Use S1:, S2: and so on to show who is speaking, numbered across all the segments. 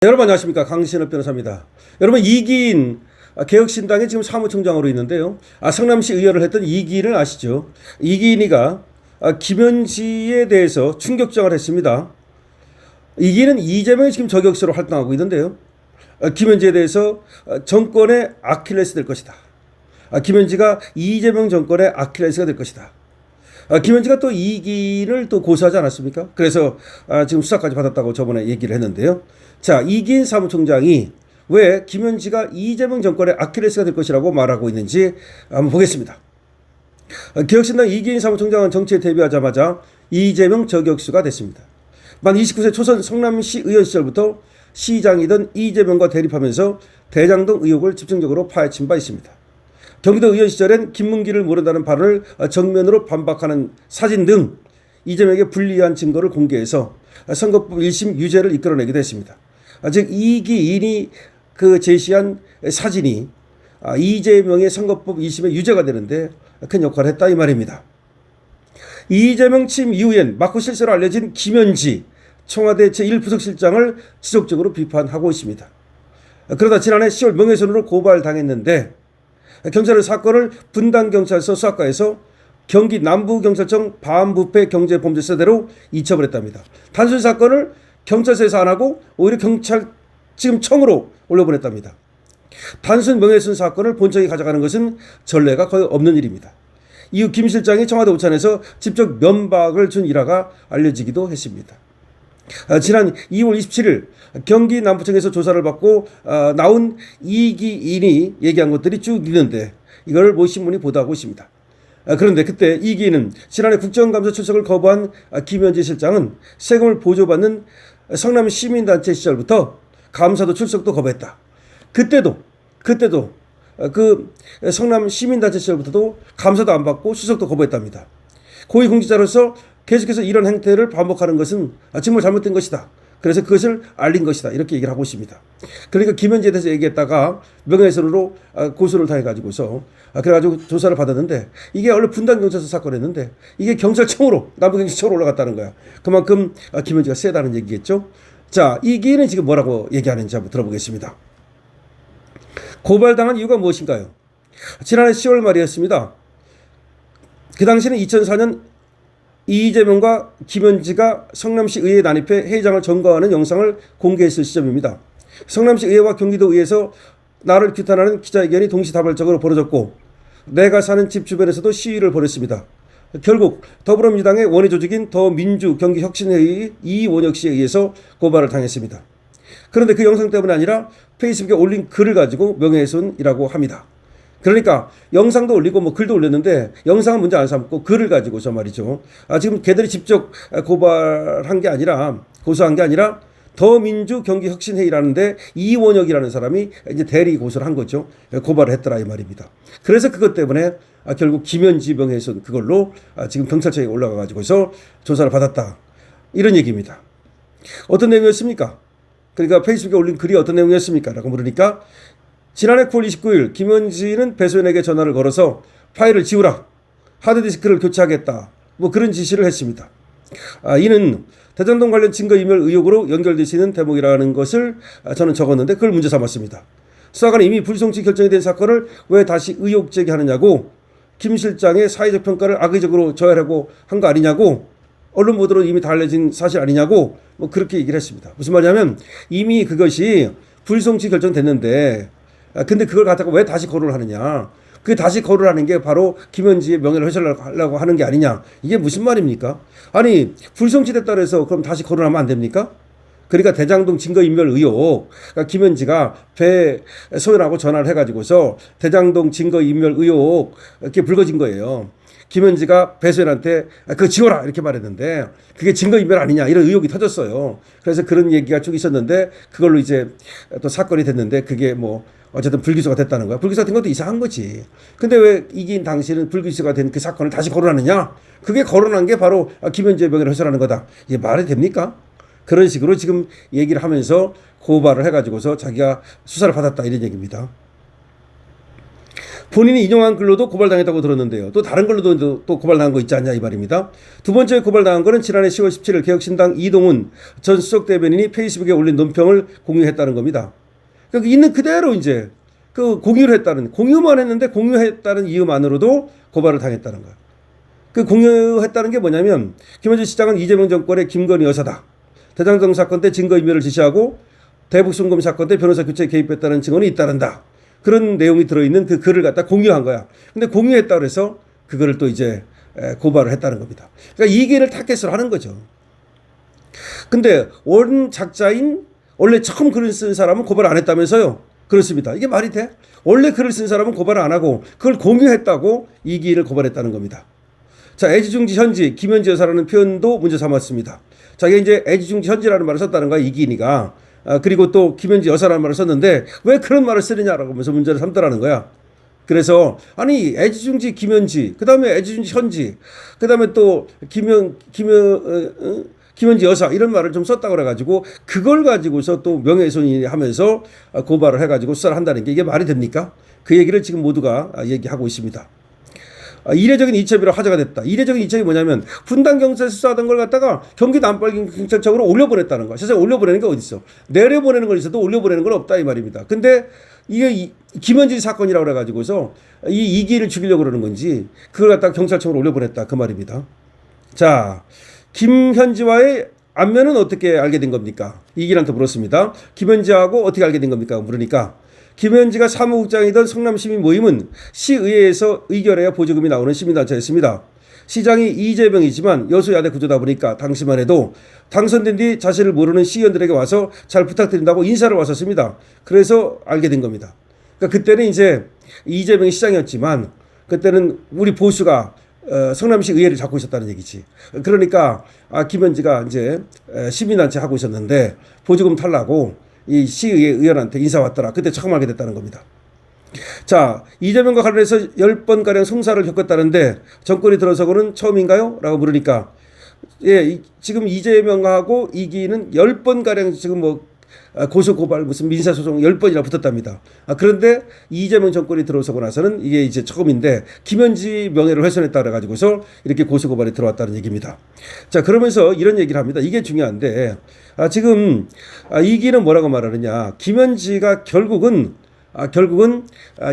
S1: 여러분 안녕하십니까, 강신업 변호사입니다. 여러분, 이기인 개혁신당의 지금 사무총장으로 있는데요. 성남시 의원을 했던 이기인을 아시죠? 이기인이가 김현지에 대해서 충격정을 했습니다. 이기인은 이재명이 지금 저격수로 활동하고 있는데요. 김현지에 대해서 정권의 아킬레스 될 것이다. 김현지가 이재명 정권의 아킬레스가 될 것이다. 김현지가 또 이기인을 또 고소하지 않았습니까? 그래서 지금 수사까지 받았다고 저번에 얘기를 했는데요. 자, 이기인 사무총장이 왜 김현지가 이재명 정권의 아킬레스가 될 것이라고 말하고 있는지 한번 보겠습니다. 개혁신당 이기인 사무총장은 정치에 데뷔하자마자 이재명 저격수가 됐습니다. 만 29세 초선 성남시 의원 시절부터 시장이던 이재명과 대립하면서 대장동 의혹을 집중적으로 파헤친 바 있습니다. 경기도 의원 시절엔 김문기를 모른다는 발언을 정면으로 반박하는 사진 등 이재명에게 불리한 증거를 공개해서 선거법 1심 유죄를 이끌어내기도 했습니다. 즉 이기인이 제시한 사진이 이재명의 선거법 1심의 유죄가 되는데 큰 역할을 했다 이 말입니다. 이재명 취임 이후엔 막후 실세로 알려진 김현지 청와대 제1부속실장을 지속적으로 비판하고 있습니다. 그러다 지난해 10월 명예훼손으로 고발당했는데 경찰은 사건을 분당경찰서 수사과에서 경기 남부경찰청 반부패경제범죄세대로 이첩을 했답니다. 단순 사건을 경찰서에서 안 하고 오히려 경찰청으로 올려보냈답니다. 단순 명예훼손 사건을 본청이 가져가는 것은 전례가 거의 없는 일입니다. 이후 김 실장이 청와대 오찬에서 직접 면박을 준 일화가 알려지기도 했습니다. 지난 2월 27일 경기 남부청에서 조사를 받고 나온 이기인이 얘기한 것들이 쭉 있는데 이걸 모 신문이 보도하고 있습니다. 그런데 그때 이기인은 지난해 국정감사 출석을 거부한 김현지 실장은 세금을 보조받는 성남 시민단체 시절부터 감사도 출석도 거부했다. 그때도 성남 시민단체 시절부터도 감사도 안 받고 출석도 거부했답니다. 고위공직자로서 계속해서 이런 행태를 반복하는 것은 정말 잘못된 것이다. 그래서 그것을 알린 것이다. 이렇게 얘기를 하고 있습니다. 그러니까 김현지에 대해서 얘기했다가 명예훼손으로 고소를 당해가지고서 그래가지고 조사를 받았는데 이게 원래 분당경찰서 사건이었는데 이게 경찰청으로 남부경찰청으로 올라갔다는 거야. 그만큼 김현지가 세다는 얘기겠죠. 자, 이기인은 지금 뭐라고 얘기하는지 한번 들어보겠습니다. 고발당한 이유가 무엇인가요? 지난해 10월 말이었습니다. 그 당시는 2004년 이재명과 김현지가 성남시 의회에 난입해 회의장을 점거하는 영상을 공개했을 시점입니다. 성남시 의회와 경기도 의회에서 나를 규탄하는 기자회견이 동시다발적으로 벌어졌고 내가 사는 집 주변에서도 시위를 벌였습니다. 결국 더불어민주당의 원외 조직인 더민주 경기혁신회의 이원혁 씨에 의해서 고발을 당했습니다. 그런데 그 영상 때문이 아니라 페이스북에 올린 글을 가지고 명예훼손이라고 합니다. 그러니까 영상도 올리고 글도 올렸는데 영상은 문제 안 삼고 글을 가지고서 말이죠. 지금 걔들이 직접 고소한 게 아니라 더민주 경기혁신회의라는데 이원혁이라는 사람이 이제 대리 고소를 한 거죠. 고발을 했더라 이 말입니다. 그래서 그것 때문에 결국 김현지 명예훼손 그걸로 지금 경찰청에 올라가 가지고서 조사를 받았다. 이런 얘기입니다. 어떤 내용이었습니까? 그러니까 페이스북에 올린 글이 어떤 내용이었습니까? 라고 물으니까 지난해 9월 29일 김현지는 배소연에게 전화를 걸어서 파일을 지우라. 하드디스크를 교체하겠다. 그런 지시를 했습니다. 이는 대장동 관련 증거인멸 의혹으로 연결되시는 대목이라는 것을 저는 적었는데 그걸 문제 삼았습니다. 수사관은 이미 불송치 결정이 된 사건을 왜 다시 의혹 제기하느냐고 김 실장의 사회적 평가를 악의적으로 저해하려고 한 거 아니냐고 언론 보도로 이미 다 알려진 사실 아니냐고 그렇게 얘기를 했습니다. 무슨 말이냐면 이미 그것이 불송치 결정됐는데 근데 그걸 갖다가 왜 다시 거론을 하느냐. 그 다시 거론하는 게 바로 김현지의 명예를 훼손하려고 하는 게 아니냐. 이게 무슨 말입니까? 아니 불송치됐다고 해서 그럼 다시 거론하면 안 됩니까? 그러니까 대장동 증거인멸 의혹. 그러니까 김현지가 배소연하고 전화를 해가지고서 대장동 증거인멸 의혹 이렇게 불거진 거예요. 김현지가 배소연한테 그거 지워라 이렇게 말했는데 그게 증거인멸 아니냐 이런 의혹이 터졌어요. 그래서 그런 얘기가 쭉 있었는데 그걸로 이제 또 사건이 됐는데 그게 어쨌든 불기소가 됐다는 거야. 불기소가 된 것도 이상한 거지. 근데 왜 이긴 당시는 불기소가 된 그 사건을 다시 거론하느냐? 그게 거론한 게 바로 김현지의 명예를 훼손하는 거다. 이게 말이 됩니까? 그런 식으로 지금 얘기를 하면서 고발을 해가지고서 자기가 수사를 받았다 이런 얘기입니다. 본인이 인용한 글로도 고발당했다고 들었는데요. 또 다른 걸로도 또 고발당한 거 있지 않냐 이 말입니다. 두 번째 고발당한 거는 지난해 10월 17일 개혁신당 이동훈 전 수석 대변인이 페이스북에 올린 논평을 공유했다는 겁니다. 그러니까 있는 그대로 이제 그 공유를 했다는, 공유만 했는데 공유했다는 이유만으로도 고발을 당했다는 거예요. 그 공유했다는 게 뭐냐면 김현지 시장은 이재명 정권의 김건희 여사다. 대장동 사건 때 증거인멸을 지시하고 대북송금 사건 때 변호사 교체에 개입했다는 증언이 잇따른다. 그런 내용이 들어있는 그 글을 갖다 공유한 거야. 근데 공유했다 그래서 그거를 또 이제 고발을 했다는 겁니다. 그러니까 이기를 타겟으로 하는 거죠. 근데 원 작자인 원래 처음 글을 쓴 사람은 고발 안 했다면서요? 그렇습니다. 이게 말이 돼? 원래 글을 쓴 사람은 고발을 안 하고 그걸 공유했다고 이기를 고발했다는 겁니다. 자, 애지중지 현지 김현지 여사라는 표현도 문제 삼았습니다. 자, 이게 이제 애지중지 현지라는 말을 썼다는 거야 이기인이가. 그리고 또 김현지 여사라는 말을 썼는데 왜 그런 말을 쓰느냐라고 하면서 문제를 삼더라는 거야. 그래서 아니 애지중지 김현지, 그 다음에 애지중지 현지, 그 다음에 또 김현지 여사 이런 말을 좀 썼다고 그래가지고 그걸 가지고서 또 명예훼손이 하면서 고발을 해가지고 수사를 한다는 게 이게 말이 됩니까? 그 얘기를 지금 모두가 얘기하고 있습니다. 이례적인 이첩이라 화제가 됐다. 이례적인 이첩이 뭐냐면 분당 경찰서 수사하던 걸 갖다가 경기 남발경찰청으로 올려보냈다는 거야. 세상에 올려보내는 게 어디 있어? 내려보내는 건 있어도 올려보내는 건 없다 이 말입니다. 근데 이게 김현지 사건이라고 그래가지고서 이 이기를 죽이려고 그러는 건지 그걸 갖다가 경찰청으로 올려보냈다 그 말입니다. 자, 김현지와의 안면은 어떻게 알게 된 겁니까? 이기한테 물었습니다. 김현지하고 어떻게 알게 된 겁니까? 물으니까 김현지가 사무국장이던 성남시민 모임은 시의회에서 의결해야 보조금이 나오는 시민단체였습니다. 시장이 이재명이지만 여소야대 구조다 보니까 당시만 해도 당선된 뒤 자신을 모르는 시의원들에게 와서 잘 부탁드린다고 인사를 왔었습니다. 그래서 알게 된 겁니다. 그러니까 그때는 이제 이재명이 시장이었지만 그때는 우리 보수가 성남시 의회를 잡고 있었다는 얘기지. 그러니까 김현지가 이제 시민단체 하고 있었는데 보조금 탈라고 이 시의회 의원한테 인사 왔더라. 그때 처음 알게 됐다는 겁니다. 자, 이재명과 관련해서 10번가량 송사를 겪었다는데 정권이 들어서고는 처음인가요? 라고 물으니까 예, 지금 이재명하고 이기는 10번가량 지금 뭐 고소고발 무슨 민사소송 10번이나 붙었답니다. 그런데 이재명 정권이 들어서고 나서는 이게 이제 처음인데 김현지 명예를 훼손했다 그래가지고서 이렇게 고소고발이 들어왔다는 얘기입니다. 자, 그러면서 이런 얘기를 합니다. 이게 중요한데 지금 이기는 뭐라고 말하느냐. 김현지가 결국은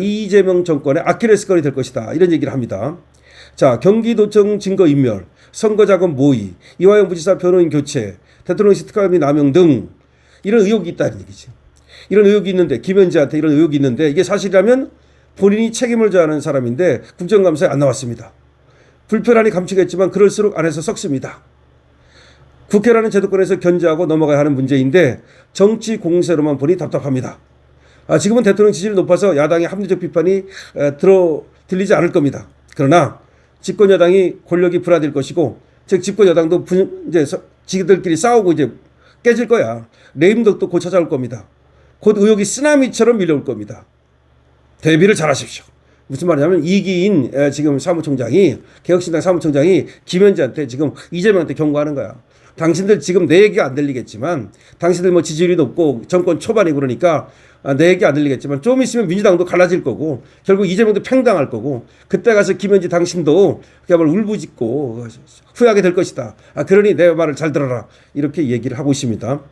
S1: 이재명 정권의 아킬레스건이 될 것이다. 이런 얘기를 합니다. 자, 경기도청 증거인멸, 선거자금 모의, 이화영 부지사 변호인 교체, 대통령실 특활비 남용 등 이런 의혹이 있다는 얘기지. 이런 의혹이 있는데 김현지한테 이런 의혹이 있는데 이게 사실이라면 본인이 책임을 져야 하는 사람인데 국정감사에 안 나왔습니다. 불편하니 감추겠지만 그럴수록 안에서 썩습니다. 국회라는 제도권에서 견제하고 넘어가야 하는 문제인데 정치 공세로만 보니 답답합니다. 지금은 대통령 지지율이 높아서 야당의 합리적 비판이 들리지 않을 겁니다. 그러나 집권 여당이 권력이 분화될 것이고 즉 집권 여당도 이제 지들끼리 싸우고 이제 깨질 거야. 레임덕도 곧 찾아올 겁니다. 곧 의혹이 쓰나미처럼 밀려올 겁니다. 대비를 잘하십시오. 무슨 말이냐면 이기인 지금 사무총장이 개혁신당 사무총장이 김현지한테 지금 이재명한테 경고하는 거야. 당신들 지금 내 얘기가 안 들리겠지만 당신들 뭐 지지율이 높고 정권 초반이고 그러니까 내 얘기 안 들리겠지만 좀 있으면 민주당도 갈라질 거고 결국 이재명도 팽당할 거고 그때 가서 김현지 당신도 그야말로 울부짖고 후회하게 될 것이다. 그러니 내 말을 잘 들어라. 이렇게 얘기를 하고 있습니다.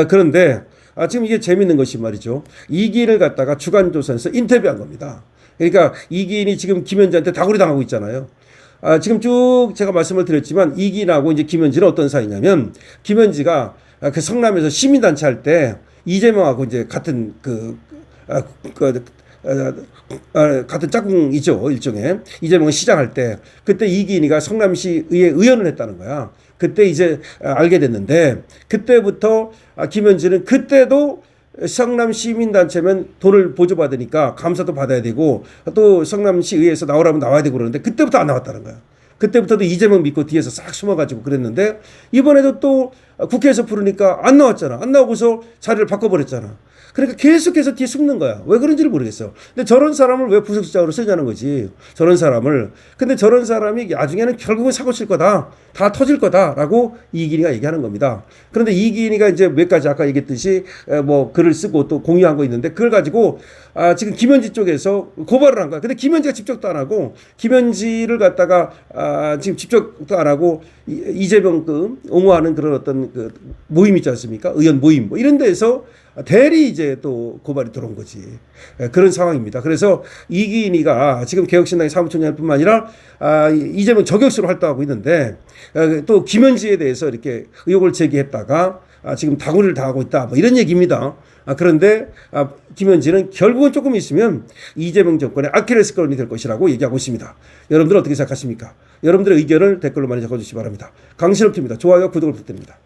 S1: 그런데 지금 이게 재밌는 것이 말이죠. 이기인을 갖다가 주간조선에서 인터뷰한 겁니다. 그러니까 이기인이 지금 김현지한테 다구리 당하고 있잖아요. 지금 쭉 제가 말씀을 드렸지만 이기인하고 이제 김현지는 어떤 사이냐면 김현지가 그 성남에서 시민단체 할 때 이재명하고 이제 같은 같은 짝꿍이죠. 일종의 이재명은 시장할 때 그때 이기인이가 성남시 의회 의원을 했다는 거야. 그때 이제 알게 됐는데 그때부터 김현지는 그때도 성남 시민단체면 돈을 보조받으니까 감사도 받아야 되고 또 성남시 의회에서 나오라면 나와야 되고 그러는데 그때부터 안 나왔다는 거야. 그때부터도 이재명 믿고 뒤에서 싹 숨어가지고 그랬는데 이번에도 또 국회에서 부르니까 안 나왔잖아. 안 나오고서 자리를 바꿔버렸잖아. 그러니까 계속해서 뒤에 숨는 거야. 왜 그런지를 모르겠어. 근데 저런 사람을 왜 부속실장으로 쓰냐는 거지. 저런 사람을. 근데 저런 사람이 나중에는 결국은 사고 칠 거다. 다 터질 거다라고 이기인이가 얘기하는 겁니다. 그런데 이기인이가 이제 몇 가지 아까 얘기했듯이 뭐 글을 쓰고 또 공유한 거 있는데 그걸 가지고 지금 김현지 쪽에서 고발을 한 거야. 근데 김현지가 직접도 안 하고 김현지를 갖다가 지금 직접도 안 하고 이재명 옹호하는 그런 어떤 그 모임 있지 않습니까? 의원 모임 뭐 이런 데에서 대리 이제 또 고발이 들어온 거지. 그런 상황입니다. 그래서 이기인이가 지금 개혁신당의 사무총장뿐만 아니라 이재명 저격수로 활동하고 있는데 또 김현지에 대해서 이렇게 의혹을 제기했다가 지금 다구리를 당하고 있다. 뭐 이런 얘기입니다. 그런데 김현지는 결국은 조금 있으면 이재명 정권의 아킬레스건이 될 것이라고 얘기하고 있습니다. 여러분들 어떻게 생각하십니까? 여러분들의 의견을 댓글로 많이 적어주시기 바랍니다. 강신업입니다. 좋아요, 구독을 부탁드립니다.